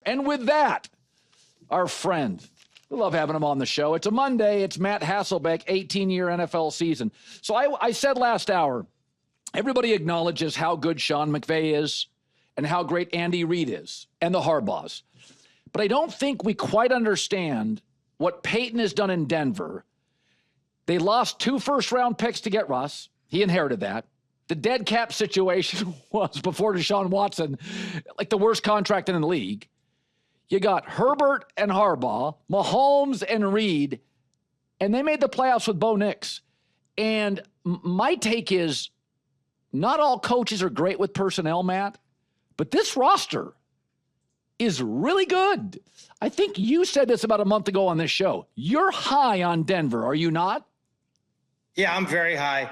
And with that, our friend, we love having him on the show. It's a Monday. It's Matt Hasselbeck, 18-year NFL season. So I said last hour, everybody acknowledges how good Sean McVay is and how great Andy Reid is and the Harbaughs. But I don't think we quite understand what Payton has done in Denver. They lost 2 first-round picks to get Russ. He inherited that. The dead cap situation was, before Deshaun Watson, like the worst contract in the league. You got Herbert and Harbaugh, Mahomes and Reid, and they made the playoffs with Bo Nix. And my take is, not all coaches are great with personnel, Matt, but this roster is really good. I think you said this about a month ago on this show. You're high on Denver, are you not? Yeah, I'm very high.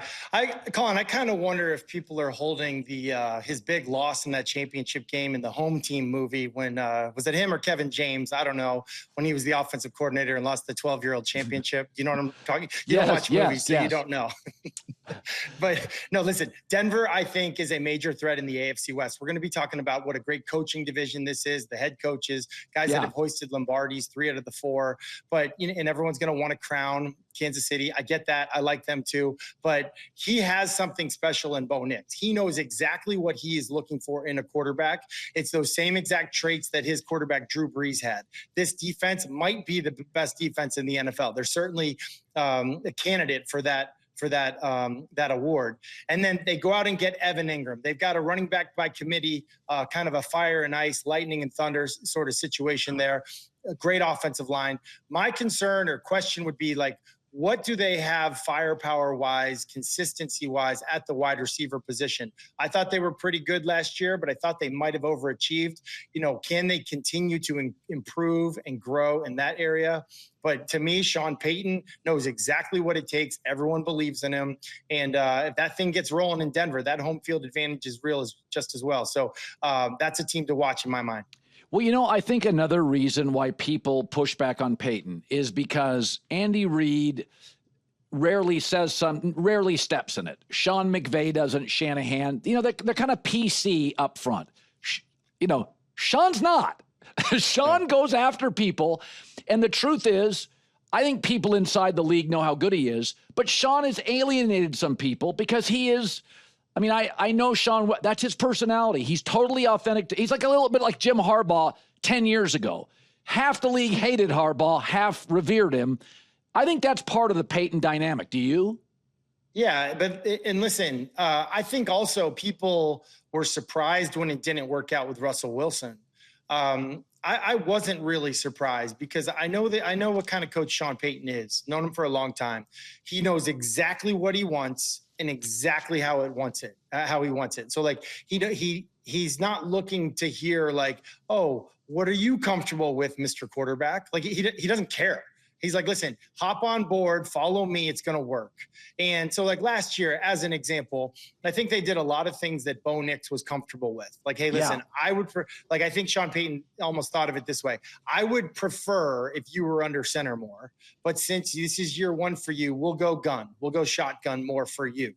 Colin, I kind of wonder if people are holding his big loss in that championship game in the Home Team movie when, was it him or Kevin James? I don't know, when he was the offensive coordinator and lost the 12-year-old championship. You know what I'm talking? You don't watch movies, so you don't know. But no, listen, Denver, I think, is a major threat in the AFC West. We're going to be talking about what a great coaching division this is, the head coaches, guys that have hoisted Lombardis 3 out of the 4. But, you know, and everyone's going to want to crown Kansas City. I get that. I like them too. But he has something special in Bo Nix. He knows exactly what he is looking for in a quarterback. It's those same exact traits that his quarterback Drew Brees had. This defense might be the best defense in the NFL. They're certainly a candidate for that award. And then they go out and get Evan Ingram. They've got a running back by committee, kind of a fire and ice, lightning and thunder sort of situation there. A great offensive line. My concern or question would be, like, what do they have firepower-wise, consistency-wise at the wide receiver position? I thought they were pretty good last year, but I thought they might have overachieved. You know, can they continue to improve and grow in that area? But to me, Sean Payton knows exactly what it takes. Everyone believes in him. And if that thing gets rolling in Denver, that home field advantage is real just as well. So that's a team to watch in my mind. Well, you know, I think another reason why people push back on Payton is because Andy Reid rarely steps in it. Sean McVay doesn't, Shanahan. You know, they're kind of PC up front. You know, Sean's not. Sean goes after people. And the truth is, I think people inside the league know how good he is. But Sean has alienated some people because he is – I mean, I know Sean, that's his personality. He's totally authentic. He's like a little bit like Jim Harbaugh 10 years ago. Half the league hated Harbaugh, half revered him. I think that's part of the Payton dynamic. Do you? Yeah, and listen, I think also people were surprised when it didn't work out with Russell Wilson. I wasn't really surprised because I know what kind of coach Sean Payton is. Known him for a long time. He knows exactly what he wants and exactly how he wants it. So like he's not looking to hear like, oh, what are you comfortable with, Mr. Quarterback? Like he doesn't care. He's like, listen, hop on board, follow me, it's going to work. And so like last year, as an example, I think they did a lot of things that Bo Nix was comfortable with. Like, hey, listen, I think Sean Payton almost thought of it this way. I would prefer if you were under center more, but since this is year 1 for you, we'll go gun. We'll go shotgun more for you.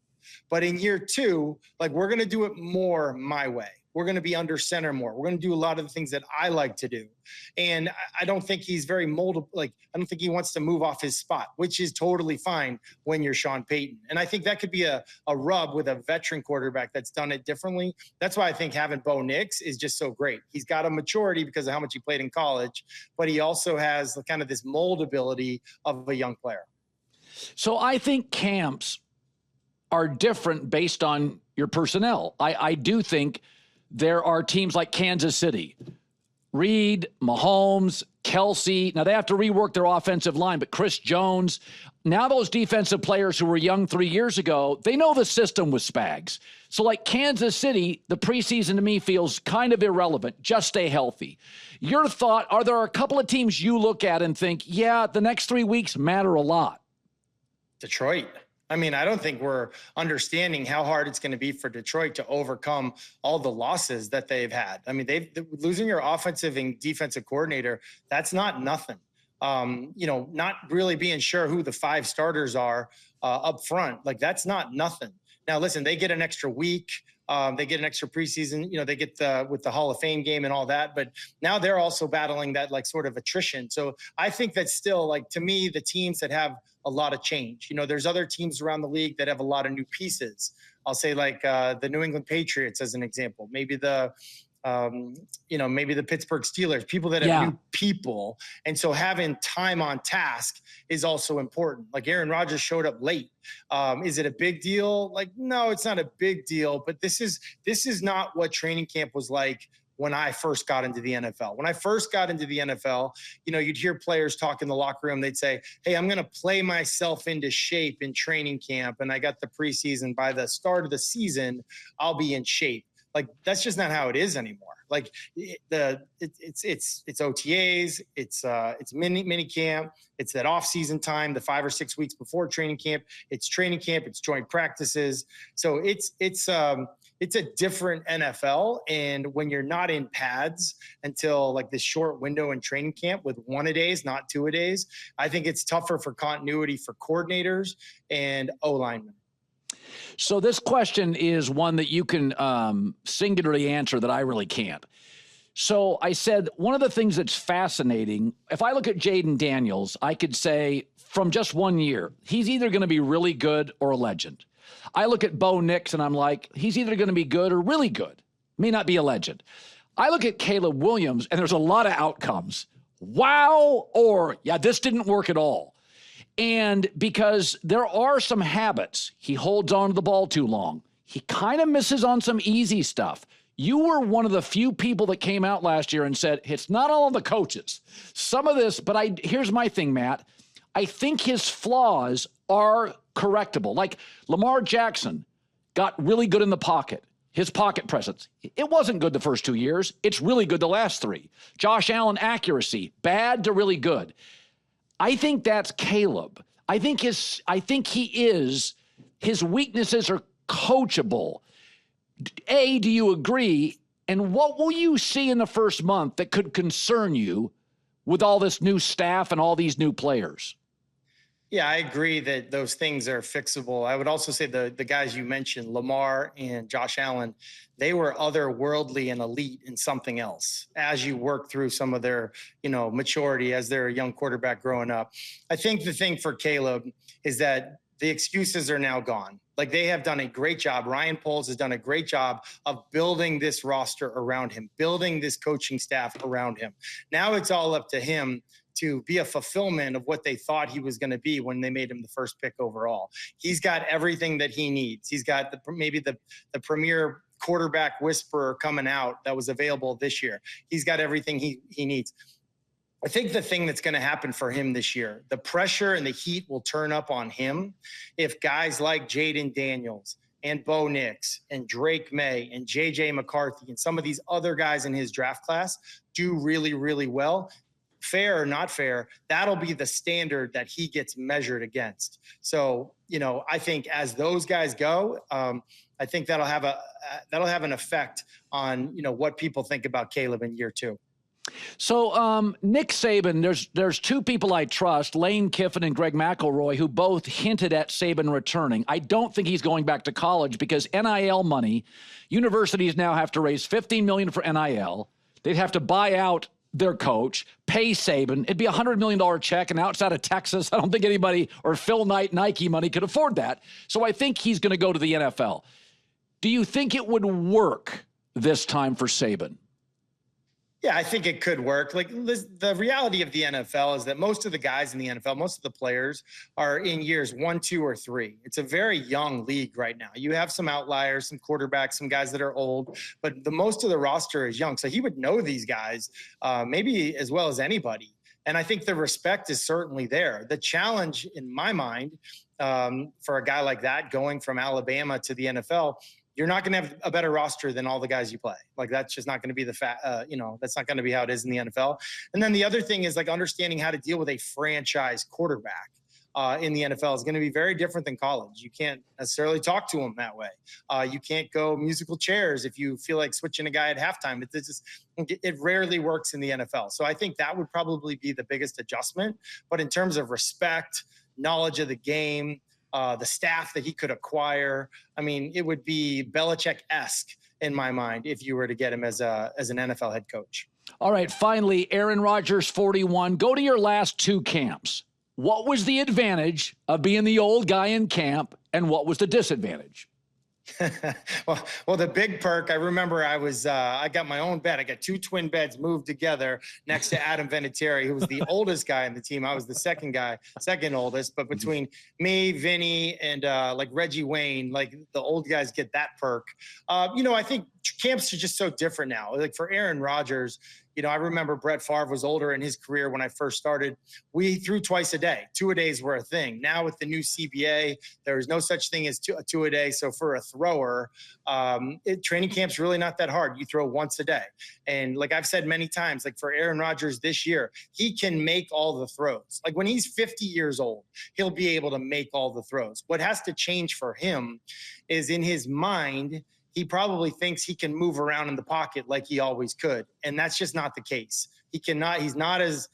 But in year 2, like we're going to do it more my way. We're going to be under center more. We're going to do a lot of the things that I like to do. And I don't think he's very moldable. Like, I don't think he wants to move off his spot, which is totally fine when you're Sean Payton. And I think that could be a rub with a veteran quarterback that's done it differently. That's why I think having Bo Nix is just so great. He's got a maturity because of how much he played in college, but he also has kind of this moldability of a young player. So I think camps are different based on your personnel. I do think there are teams like Kansas City, Reed, Mahomes, Kelsey. Now, they have to rework their offensive line, but Chris Jones, now those defensive players who were young 3 years ago, they know the system with Spags. So like Kansas City, the preseason to me feels kind of irrelevant. Just stay healthy. Your thought, are there a couple of teams you look at and think, yeah, the next 3 weeks matter a lot? Detroit. I mean, I don't think we're understanding how hard it's going to be for Detroit to overcome all the losses that they've had. I mean, losing your offensive and defensive coordinator, that's not nothing. Not really being sure who the 5 starters are up front, like that's not nothing. Now, listen, they get an extra week They get an extra preseason, they get with the Hall of Fame game and all that, but now they're also battling that like sort of attrition. So I think that's still, like, to me, the teams that have a lot of change, there's other teams around the league that have a lot of new pieces. I'll say like the New England Patriots as an example, maybe maybe the Pittsburgh Steelers, people that have new people. And so having time on task is also important. Like Aaron Rodgers showed up late. Is it a big deal? Like, no, it's not a big deal, but this is not what training camp was like when I first got into the NFL. When I first got into the NFL, you'd hear players talk in the locker room. They'd say, hey, I'm going to play myself into shape in training camp. And I got the preseason. By the start of the season, I'll be in shape. Like, that's just not how it is anymore. Like it's OTAs, it's mini camp, it's that off-season time, the 5 or 6 weeks before training camp, it's training camp, it's joint practices. So it's a different NFL. And when you're not in pads until like this short window in training camp with 1-a-days, not 2-a-days, I think it's tougher for continuity for coordinators and O-linemen. So this question is one that you can singularly answer that I really can't. So I said, one of the things that's fascinating, if I look at Jaden Daniels, I could say from just 1 year, he's either going to be really good or a legend. I look at Bo Nix and I'm like, he's either going to be good or really good. May not be a legend. I look at Caleb Williams and there's a lot of outcomes. Wow, or yeah, this didn't work at all. And because there are some habits, he holds on to the ball too long. He kind of misses on some easy stuff. You were one of the few people that came out last year and said, it's not all the coaches. Some of this, but here's my thing, Matt. I think his flaws are correctable. Like Lamar Jackson got really good in the pocket. His pocket presence, it wasn't good the first 2 years. It's really good the last 3. Josh Allen accuracy, bad to really good. I think that's Caleb. I think his weaknesses are coachable. A, do you agree? And what will you see in the first month that could concern you with all this new staff and all these new players? Yeah, I agree that those things are fixable. I would also say the guys you mentioned, Lamar and Josh Allen, they were otherworldly and elite in something else as you work through some of their, maturity as they're a young quarterback growing up. I think the thing for Caleb is that the excuses are now gone. Like, they have done a great job. Ryan Poles has done a great job of building this roster around him, building this coaching staff around him. Now it's all up to him to be a fulfillment of what they thought he was going to be when they made him the first pick overall. He's got everything that he needs. He's got maybe the premier quarterback whisperer coming out that was available this year. He's got everything he needs. I think the thing that's going to happen for him this year, the pressure and the heat will turn up on him if guys like Jaden Daniels and Bo Nix and Drake May and J.J. McCarthy and some of these other guys in his draft class do really, really well. Fair or not fair, that'll be the standard that he gets measured against. So, I think as those guys go, I think that'll have an effect on, what people think about Caleb in year 2. So Nick Saban, there's 2 people I trust, Lane Kiffin and Greg McElroy, who both hinted at Saban returning. I don't think he's going back to college because NIL money, universities now have to raise $15 million for NIL. They'd have to buy out their coach, pay Saban. It'd be a $100 million check, and outside of Texas, I don't think anybody, or Phil Knight Nike money, could afford that. So I think he's going to go to the NFL. Do you think it would work this time for Saban? Yeah, I think it could work. Like, the reality of the NFL is that most of the guys in the NFL, most of the players are in years 1, 2, or 3. It's a very young league right now. You have some outliers, some quarterbacks, some guys that are old, but the most of the roster is young. So he would know these guys maybe as well as anybody. And I think the respect is certainly there. The challenge in my mind for a guy like that going from Alabama to the NFL, you're not going to have a better roster than all the guys you play. Like, that's just not going to be that's not going to be how it is in the NFL. And then the other thing is, like, understanding how to deal with a franchise quarterback in the NFL is going to be very different than college. You can't necessarily talk to them that way. You can't go musical chairs if you feel like switching a guy at halftime. It rarely works in the NFL. So I think that would probably be the biggest adjustment. But in terms of respect, knowledge of the game, the staff that he could acquire. I mean, it would be Belichick-esque in my mind if you were to get him as an NFL head coach. All right, finally, Aaron Rodgers, 41. Go to your last two camps. What was the advantage of being the old guy in camp, and what was the disadvantage? well, the big perk, I remember I got my own bed. I got two twin beds moved together next to Adam Vinatieri, who was the oldest guy on the team. I was the second oldest. But between me, Vinny, and like Reggie Wayne, like the old guys get that perk. I think camps are just so different now. Like for Aaron Rodgers, I remember Brett Favre was older in his career when I first started. We threw twice a day. 2-a-days were a thing. Now with the new CBA, there's no such thing as two a day. So for a thrower, training camp's really not that hard. You throw once a day. And like I've said many times, like for Aaron Rodgers this year, he can make all the throws. Like when he's 50 years old, he'll be able to make all the throws. What has to change for him is in his mind, he probably thinks he can move around in the pocket like he always could. And that's just not the case. He cannot, he's not as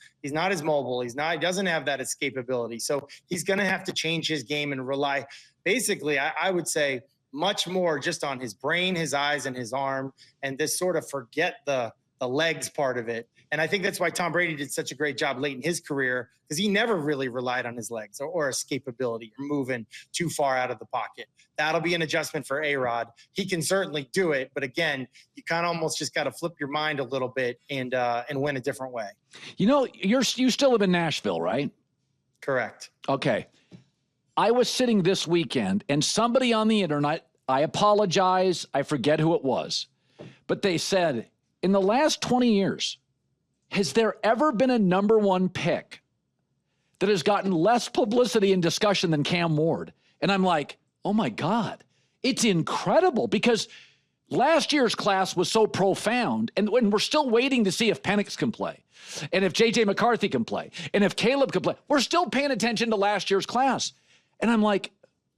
mobile. He doesn't have that escapability. So he's going to have to change his game and rely basically, I would say much more just on his brain, his eyes, and his arm, and this sort of forget the legs part of it. And I think that's why Tom Brady did such a great job late in his career, because he never really relied on his legs or escapability or moving too far out of the pocket. That'll be an adjustment for A-Rod. He can certainly do it, but again, you kind of almost just got to flip your mind a little bit and win a different way. You still live in Nashville, right? Correct. Okay. I was sitting this weekend, and somebody on the internet, I apologize, I forget who it was, but they said, in the last 20 years, has there ever been a number one pick that has gotten less publicity and discussion than Cam Ward? And I'm like, oh my God, it's incredible, because last year's class was so profound, and we're still waiting to see if Penix can play, and if J.J. McCarthy can play, and if Caleb can play. We're still paying attention to last year's class. And I'm like,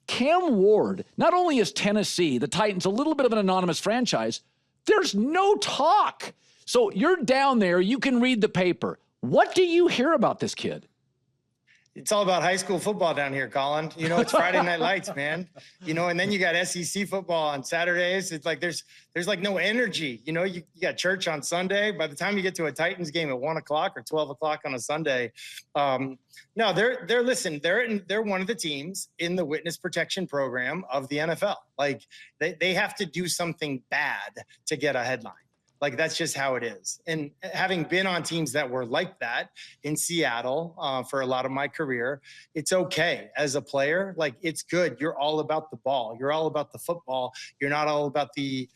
Cam Ward, not only is Tennessee, the Titans, a little bit of an anonymous franchise, there's no talk. So you're down there, you can read the paper. What do you hear about this kid? It's all about high school football down here, Colin. It's Friday Night Lights, man. And then you got SEC football on Saturdays. It's like there's like no energy. You got church on Sunday. By the time you get to a Titans game at 1 o'clock or 12 o'clock on a Sunday, no, they're one of the teams in the witness protection program of the NFL. Like they have to do something bad to get a headline. Like, that's just how it is. And having been on teams that were like that in Seattle for a lot of my career, it's okay as a player. Like, it's good. You're all about the ball. You're all about the football. You're not all about the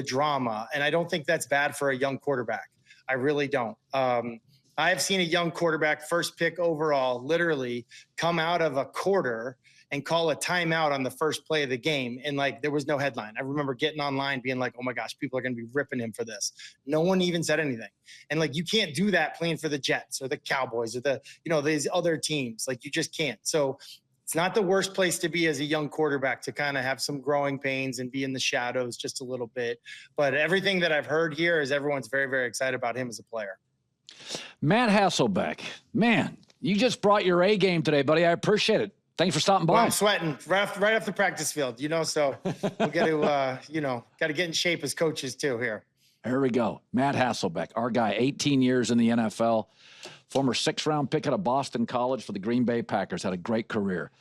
drama. And I don't think that's bad for a young quarterback. I really don't. I have seen a young quarterback, first pick overall, literally come out of a quarter and call a timeout on the first play of the game. And there was no headline. I remember getting online being like, oh my gosh, people are going to be ripping him for this. No one even said anything. And you can't do that playing for the Jets or the Cowboys or these other teams. You just can't. So it's not the worst place to be as a young quarterback, to kind of have some growing pains and be in the shadows just a little bit. But everything that I've heard here is everyone's very, very excited about him as a player. Matt Hasselbeck, man, you just brought your A game today, buddy. I appreciate it. Thanks for stopping by. Well, I'm sweating right off the practice field, so we got to, got to get in shape as coaches too here. Here we go. Matt Hasselbeck, our guy, 18 years in the NFL, former 6th-round pick out of Boston College for the Green Bay Packers, had a great career.